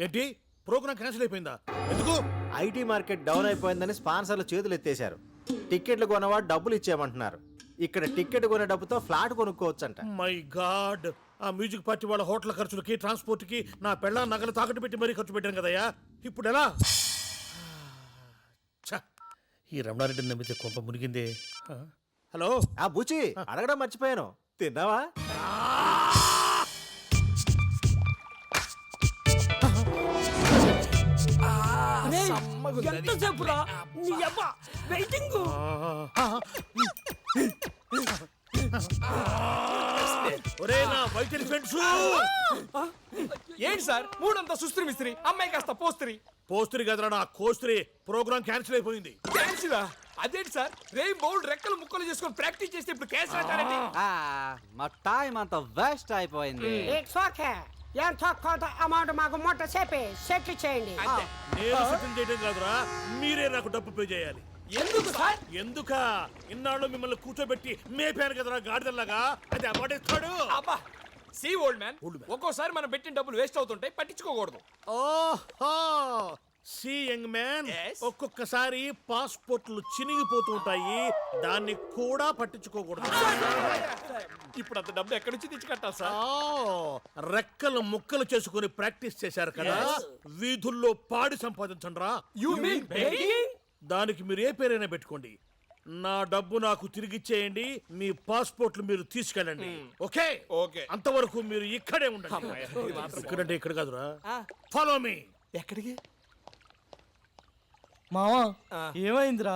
ఏంటి programme cancel అయిపోయిందా? ఎందుకు? ఐటీ మార్కెట్ డౌన్ అయిపోయిందని స్పాన్సర్లు చేతులు ఎత్తేశారు. టికెట్లు కొన్నవాడు డబ్బులు ఇచ్చేయమంటున్నారు. ఇక్కడ టికెట్ కొనే డబ్బుతో ఫ్లాట్ కొనుక్కోవచ్చంట. మై గాడ్, ఆ మ్యూజిక్ పార్టీ వాళ్ళ హోటల్ ఖర్చులకి ట్రాన్స్పోర్ట్ కి నా పెళ్ళ నగలు తాకట్టు పెట్టి మరీ ఖర్చు పెట్టాను కదయ్యా. ఇప్పుడు ఎలా? ఛ, ఈ రమణారెడ్డిని నమ్మితే కొంప మునిగిందే. హలో, ఆ బుచి అడగడం మర్చిపోయాను, తిన్నావా? ఎంతసేపు రా నీ అబ్బా వెయిటింగ్. ఒరే నా వైట్ ఎలిఫెంట్స్, ఏంటి సార్ మూడంతా సుస్త్రి మిస్త్రి, అమ్మాయి కాస్త పోస్త్రి. పోస్త్రి కదరా నా కోస్త్రి. ప్రోగ్రామ్ క్యాన్సిల్ అయిపోయింది. క్యాన్సిలా? అదేంటి సార్, రేమ్ బౌల్ రెక్కలు ముక్కలు చేసుకొని ప్రాక్టీస్ చేస్తే ఇప్పుడు క్యాన్సిల్ అంటారండి? మా టైం అంతా వేస్ట్ అయిపోయింది. It's okay. ఎంత కొంత అమౌంట్ మాకు మొట్ట చెప్పి సెటిల్ చేయండి. నేను సెటిల్ చేయడం కాదురా, మీరే నాకు డబ్బు పే చేయాలి. ఎందుకు సార్? ఎందుక? ఇన్నాళ్ళు మిమ్మల్ని కూర్చోబెట్టి మేపాను కదరా గాడిదల్లాగా. అది అమ్మడేస్తాడు. అబ్బా సి ఓల్డ్ మ్యాన్, ఒక్కోసారి మనం పెట్టిన డబ్బులు వేస్ట్ అవుతుంటాయి, పట్టించుకోకూడదు. ఓహో, సి యంగ్ మ్యాన్, Yes. ఒక్కొక్కసారి పాస్పోర్ట్లు చినిగిపోతూ ఉంటాయి, దాన్ని కూడా పట్టించుకోకూడదు. ఇప్పుడు అంత డబ్బు ఎక్కడి నుంచి తెచ్చి కట్టాలి సార్? రెక్కలు ముక్కలు చేసుకుని ప్రాక్టీస్ చేశారు కదా, వీధుల్లో పాడి సంపాదించండి రా. You mean begging? దానికి మీరు ఏ పేరైనా పెట్టుకోండి. నా డబ్బు నాకు తిరిగిచ్చేయండి, మీ పాస్పోర్ట్లు మీరు తీసుకెళ్ళండి. Okay okay. అంతవరకు మీరు ఇక్కడే ఉండండి. ఇక్కడంటే ఇక్కడ కాదురా, ఫాలో మీ. ఎక్కడికి? మావా ఏమైందిరా?